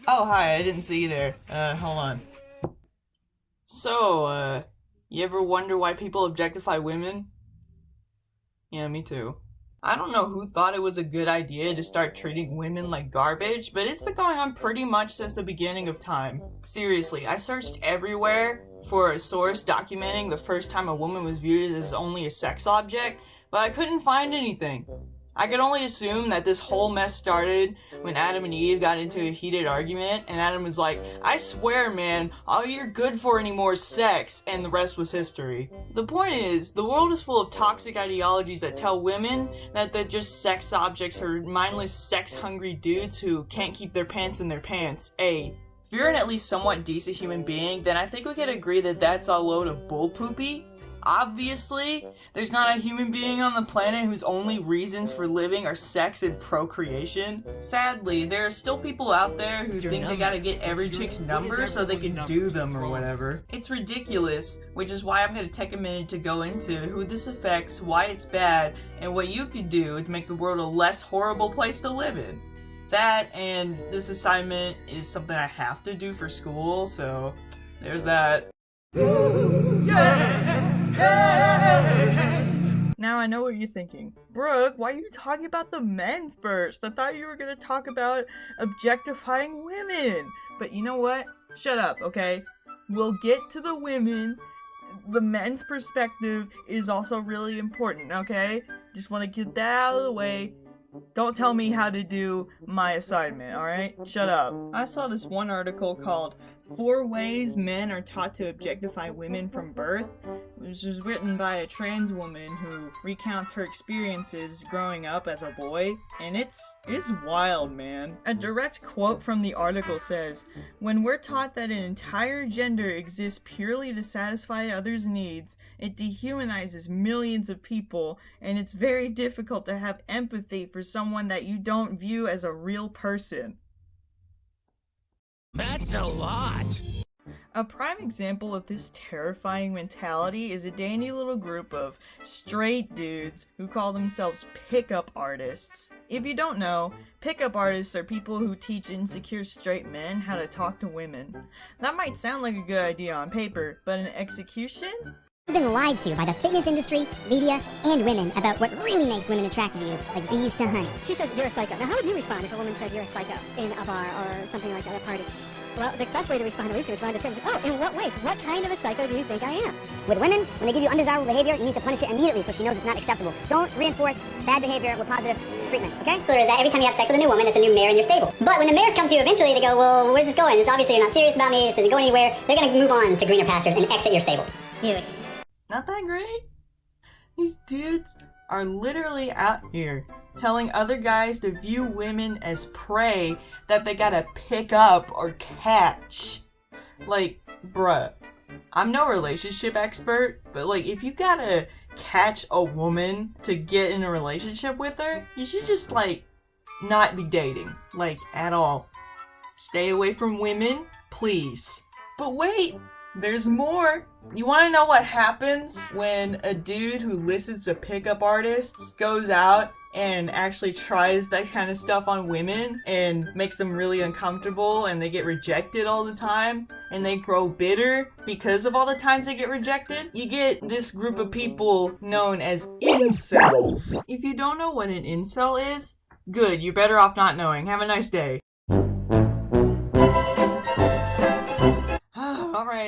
Oh, hi, I didn't see you there. Hold on. So, you ever wonder why people objectify women? Yeah, me too. I don't know who thought it was a good idea to start treating women like garbage, but it's been going on pretty much since the beginning of time. Seriously, I searched everywhere for a source documenting the first time a woman was viewed as only a sex object, but I couldn't find anything. I could only assume that this whole mess started when Adam and Eve got into a heated argument, and Adam was like, "I swear, man, all you're good for anymore is sex," and the rest was history. The point is, the world is full of toxic ideologies that tell women that they're just sex objects or mindless sex-hungry dudes who can't keep their pants in their pants. If you're an at least somewhat decent human being, then I think we could agree that that's a load of bull poopy. Obviously, there's not a human being on the planet whose only reasons for living are sex and procreation. Sadly, there are still people out there who think they gotta get every chick's number so they can do them or whatever. It's ridiculous, which is why I'm gonna take a minute to go into who this affects, why it's bad, and what you can do to make the world a less horrible place to live in. That and this assignment is something I have to do for school, so there's that. Now I know what you're thinking. Brooke, why are you talking about the men first? I thought you were gonna talk about objectifying women. But you know what? Shut up, okay? We'll get to the women. The men's perspective is also really important, okay? Just want to get that out of the way. Don't tell me how to do my assignment, alright? Shut up. I saw this one article called 4 Ways Men Are Taught to Objectify Women from Birth, which was written by a trans woman who recounts her experiences growing up as a boy, and it's wild, man. A direct quote from the article says, "When we're taught that an entire gender exists purely to satisfy others' needs, it dehumanizes millions of people, and it's very difficult to have empathy for someone that you don't view as a real person." That's a lot! A prime example of this terrifying mentality is a dandy little group of straight dudes who call themselves pickup artists. If you don't know, pickup artists are people who teach insecure straight men how to talk to women. That might sound like a good idea on paper, but in execution? You've been lied to by the fitness industry, media, and women about what really makes women attracted to you, like bees to honey. She says you're a psycho. Now, how would you respond if a woman said you're a psycho in a bar or something like that at a party? Well, the best way to respond to research is to say, oh, in what ways? What kind of a psycho do you think I am? With women, when they give you undesirable behavior, you need to punish it immediately so she knows it's not acceptable. Don't reinforce bad behavior with positive treatment, okay? Or is that every time you have sex with a new woman, that's a new mare in your stable. But when the mares come to you eventually, they go, well, where's this going? This obviously you're not serious about me. This isn't going anywhere. They're going to move on to greener pastures and exit your stable. Dude. Not that great? These dudes are literally out here telling other guys to view women as prey that they gotta pick up or catch. Like, bruh, I'm no relationship expert, but like, if you gotta catch a woman to get in a relationship with her, you should just like, not be dating, like, at all. Stay away from women, please. But wait! There's more! You wanna know what happens when a dude who listens to pickup artists goes out and actually tries that kind of stuff on women and makes them really uncomfortable and they get rejected all the time and they grow bitter because of all the times they get rejected? You get this group of people known as incels. If you don't know what an incel is, good, you're better off not knowing. Have a nice day.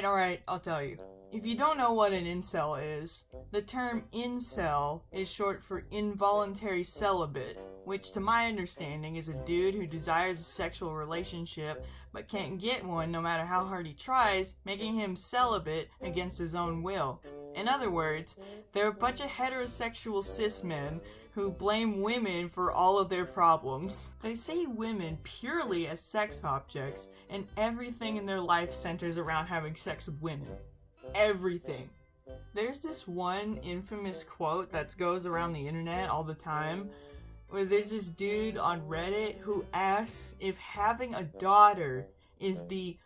Alright, I'll tell you. If you don't know what an incel is, the term incel is short for involuntary celibate, which to my understanding is a dude who desires a sexual relationship but can't get one no matter how hard he tries, making him celibate against his own will. In other words, they're a bunch of heterosexual cis men who blame women for all of their problems. They see women purely as sex objects, and everything in their life centers around having sex with women. Everything. There's this one infamous quote that goes around the internet all the time, where there's this dude on Reddit who asks if having a daughter is the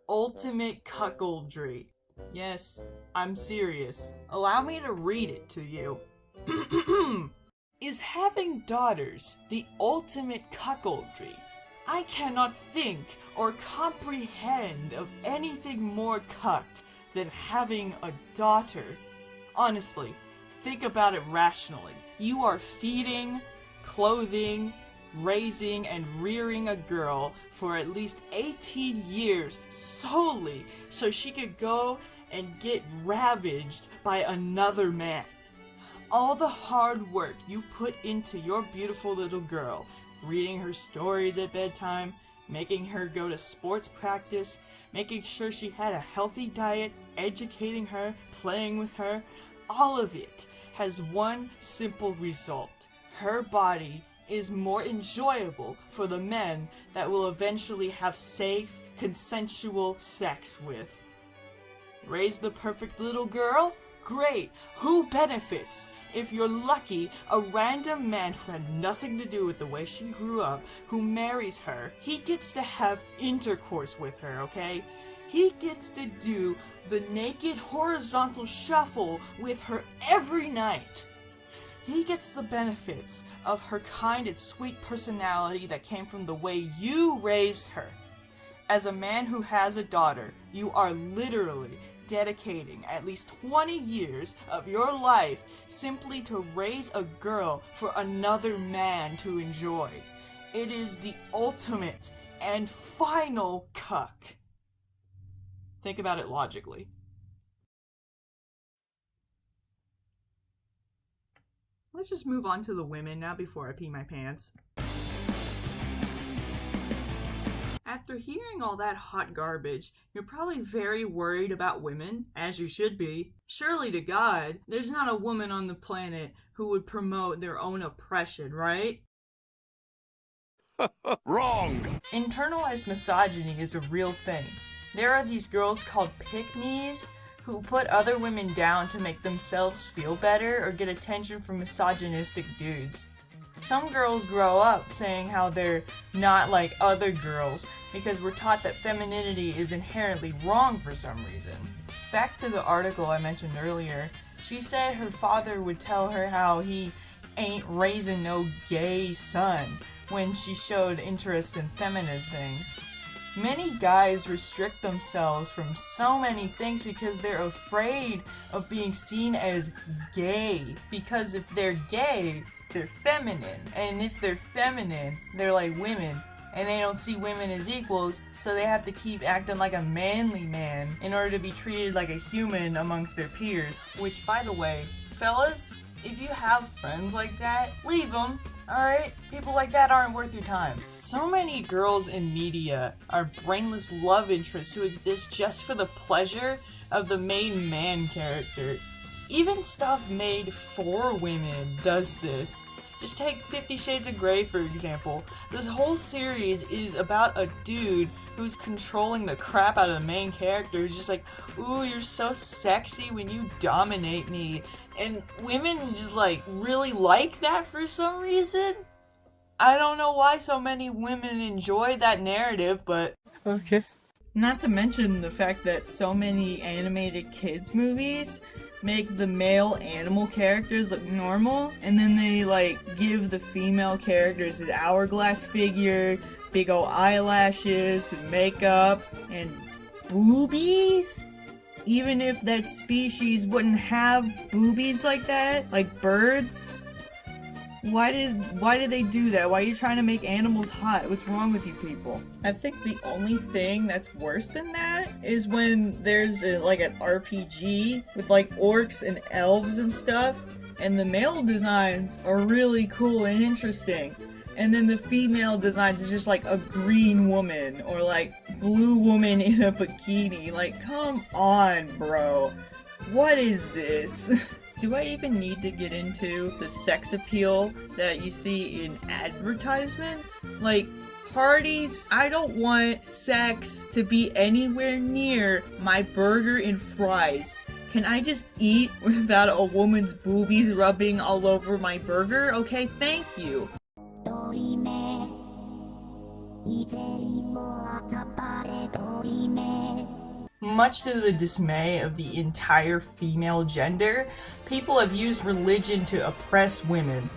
ultimate cuckoldry. Yes, I'm serious. Allow me to read it to you. Is having daughters the ultimate cuckoldry? I cannot think or comprehend of anything more cucked than having a daughter. Honestly, think about it rationally. You are feeding, clothing, raising, and rearing a girl for at least 18 years solely so she could go and get ravaged by another man. All the hard work you put into your beautiful little girl, reading her stories at bedtime, making her go to sports practice, making sure she had a healthy diet, educating her, playing with her, all of it has one simple result. Her body is more enjoyable for the men that will eventually have safe, consensual sex with. Raise the perfect little girl? Great! Who benefits? If you're lucky, a random man who had nothing to do with the way she grew up, who marries her, he gets to have intercourse with her, okay? He gets to do the naked horizontal shuffle with her every night. He gets the benefits of her kind and sweet personality that came from the way you raised her. As a man who has a daughter, you are literally dedicating at least 20 years of your life simply to raise a girl for another man to enjoy. It is the ultimate and final cuck. Think about it logically. Let's just move on to the women now before I pee my pants. After hearing all that hot garbage, you're probably very worried about women, as you should be. Surely to God, there's not a woman on the planet who would promote their own oppression, right? Wrong! Internalized misogyny is a real thing. There are these girls called pick-me's who put other women down to make themselves feel better or get attention from misogynistic dudes. Some girls grow up saying how they're not like other girls because we're taught that femininity is inherently wrong for some reason. Back to the article I mentioned earlier, she said her father would tell her how he ain't raising no gay son when she showed interest in feminine things. Many guys restrict themselves from so many things because they're afraid of being seen as gay. Because if they're gay, they're feminine. And if they're feminine, they're like women. And they don't see women as equals, so they have to keep acting like a manly man in order to be treated like a human amongst their peers. Which, by the way, fellas, if you have friends like that, leave them. Alright? People like that aren't worth your time. So many girls in media are brainless love interests who exist just for the pleasure of the main man character. Even stuff made for women does this. Just take 50 Shades of Grey, for example. This whole series is about a dude who's controlling the crap out of the main character. He's just like, ooh, you're so sexy when you dominate me. And women just like really like that for some reason. I don't know why so many women enjoy that narrative, but okay. Not to mention the fact that so many animated kids movies make the male animal characters look normal, and then they like give the female characters an hourglass figure, big ol' eyelashes and makeup and boobies? Even if that species wouldn't have boobies like that, like birds? Why did they do that? Why are you trying to make animals hot? What's wrong with you people? I think the only thing that's worse than that is when there's like an RPG with like orcs and elves and stuff, and the male designs are really cool and interesting. And then the female designs is just like a green woman or like blue woman in a bikini. Like, come on, bro. What is this? Do I even need to get into the sex appeal that you see in advertisements? Like, parties, I don't want sex to be anywhere near my burger and fries. Can I just eat without a woman's boobies rubbing all over my burger? Okay, thank you. Much to the dismay of the entire female gender, people have used religion to oppress women.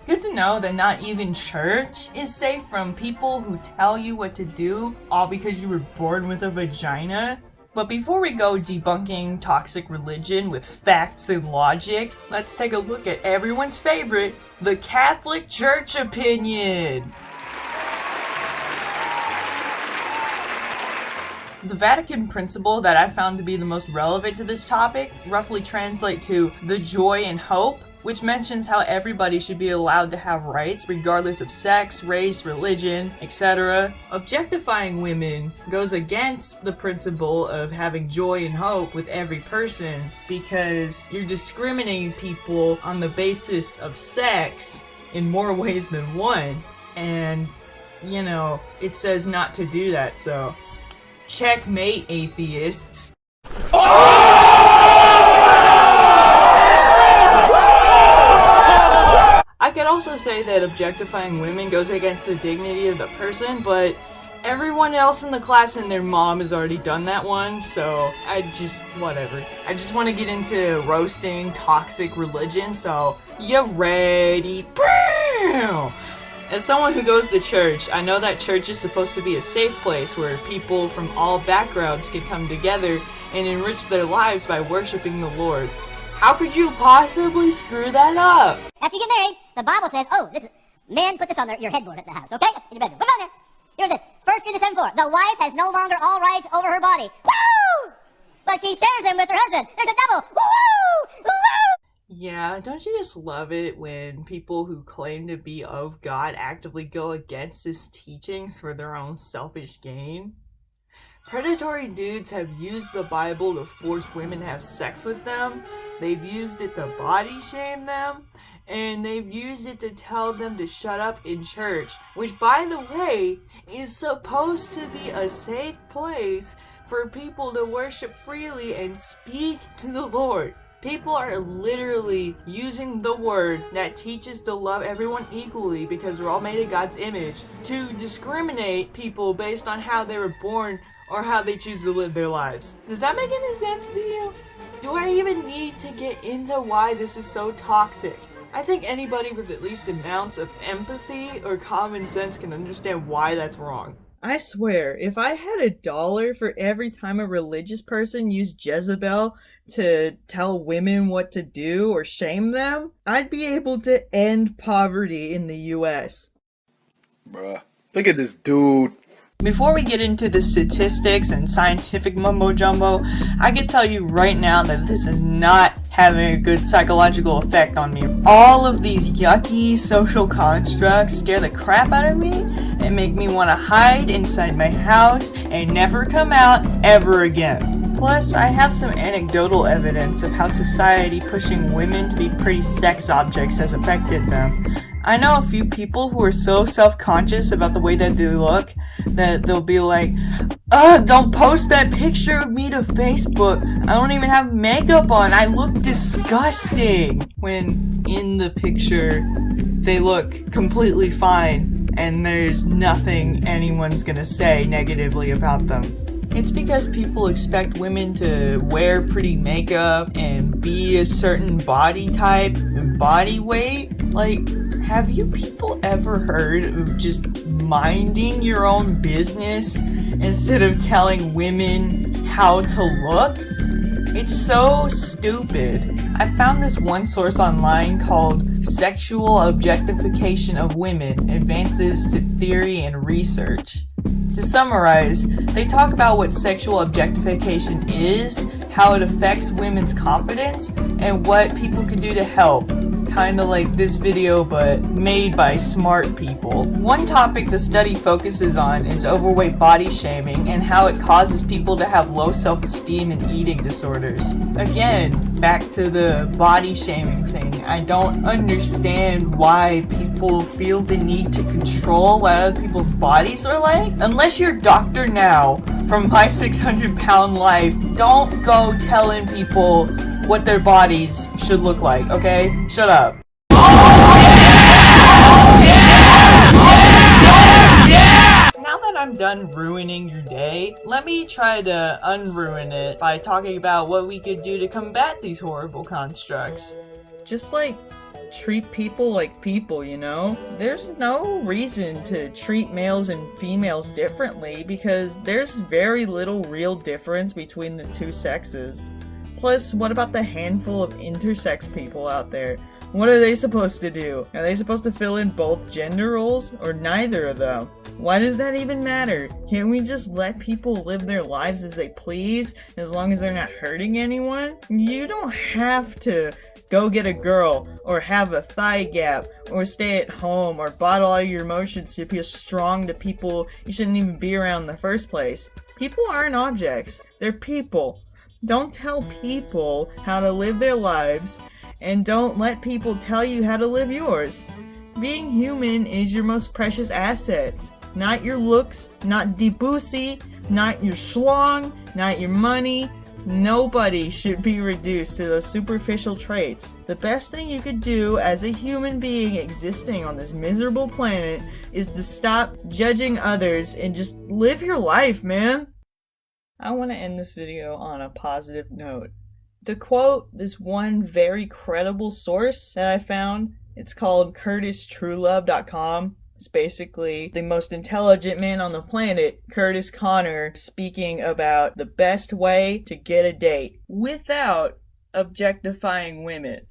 Good to know that not even church is safe from people who tell you what to do, all because you were born with a vagina. But before we go debunking toxic religion with facts and logic, let's take a look at everyone's favorite, the Catholic Church opinion. The Vatican principle that I found to be the most relevant to this topic roughly translate to the joy and hope, which mentions how everybody should be allowed to have rights regardless of sex, race, religion, etc. Objectifying women goes against the principle of having joy and hope with every person because you're discriminating people on the basis of sex in more ways than one. And, you know, it says not to do that, so checkmate, atheists. I could also say that objectifying women goes against the dignity of the person, but everyone else in the class and their mom has already done that one, so whatever. I just want to get into roasting toxic religion, so you ready? As someone who goes to church, I know that church is supposed to be a safe place where people from all backgrounds can come together and enrich their lives by worshiping the Lord. How could you possibly screw that up? After you get married, the Bible says, oh, this is, man, put this on your headboard at the house, okay? In your bedroom. Put it on there. Here's it. 1 Peter 7:4. The wife has no longer all rights over her body. Woo! But she shares them with her husband. There's a double. Woo! Woo! Yeah, don't you just love it when people who claim to be of God actively go against his teachings for their own selfish gain? Predatory dudes have used the Bible to force women to have sex with them, they've used it to body shame them, and they've used it to tell them to shut up in church, which, by the way, is supposed to be a safe place for people to worship freely and speak to the Lord. People are literally using the word that teaches to love everyone equally because we're all made in God's image to discriminate people based on how they were born or how they choose to live their lives. Does that make any sense to you? Do I even need to get into why this is so toxic? I think anybody with at least amounts of empathy or common sense can understand why that's wrong. I swear, if I had $1 for every time a religious person used Jezebel to tell women what to do or shame them, I'd be able to end poverty in the US. Bruh, look at this dude. Before we get into the statistics and scientific mumbo-jumbo, I can tell you right now that this is not having a good psychological effect on me. All of these yucky social constructs scare the crap out of me and make me want to hide inside my house and never come out ever again. Plus, I have some anecdotal evidence of how society pushing women to be pretty sex objects has affected them. I know a few people who are so self-conscious about the way that they look that they'll be like, ugh, don't post that picture of me to Facebook. I don't even have makeup on. I look disgusting. When in the picture, they look completely fine and there's nothing anyone's gonna say negatively about them. It's because people expect women to wear pretty makeup and be a certain body type and body weight. Like, have you people ever heard of just minding your own business instead of telling women how to look? It's so stupid. I found this one source online called Sexual Objectification of Women, Advances to Theory and Research. To summarize, they talk about what sexual objectification is, how it affects women's confidence, and what people can do to help. Kinda like this video, but made by smart people. One topic the study focuses on is overweight body shaming and how it causes people to have low self-esteem and eating disorders. Again, back to the body shaming thing. I don't understand why people feel the need to control what other people's bodies are like. Unless you're Dr. Now from My 600-Pound Life, don't go telling people what their bodies should look like, okay? Shut up. Now that I'm done ruining your day, let me try to unruin it by talking about what we could do to combat these horrible constructs. Just treat people like people, you know? There's no reason to treat males and females differently because there's very little real difference between the two sexes. Plus, what about the handful of intersex people out there? What are they supposed to do? Are they supposed to fill in both gender roles or neither of them? Why does that even matter? Can't we just let people live their lives as they please as long as they're not hurting anyone? You don't have to go get a girl or have a thigh gap or stay at home or bottle all your emotions to feel strong to people you shouldn't even be around in the first place. People aren't objects. They're people. Don't tell people how to live their lives, and don't let people tell you how to live yours. Being human is your most precious assets. Not your looks, not the pussy, not your schlong, not your money. Nobody should be reduced to those superficial traits. The best thing you could do as a human being existing on this miserable planet is to stop judging others and just live your life, man. I want to end this video on a positive note. To quote this one very credible source that I found, it's called CurtisTrueLove.com. It's basically the most intelligent man on the planet, Curtis Connor, speaking about the best way to get a date without objectifying women.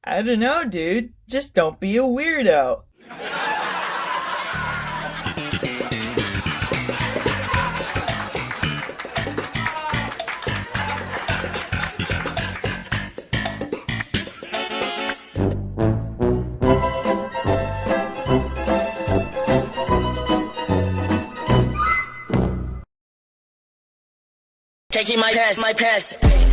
I don't know, dude. Just don't be a weirdo. Taking my pass.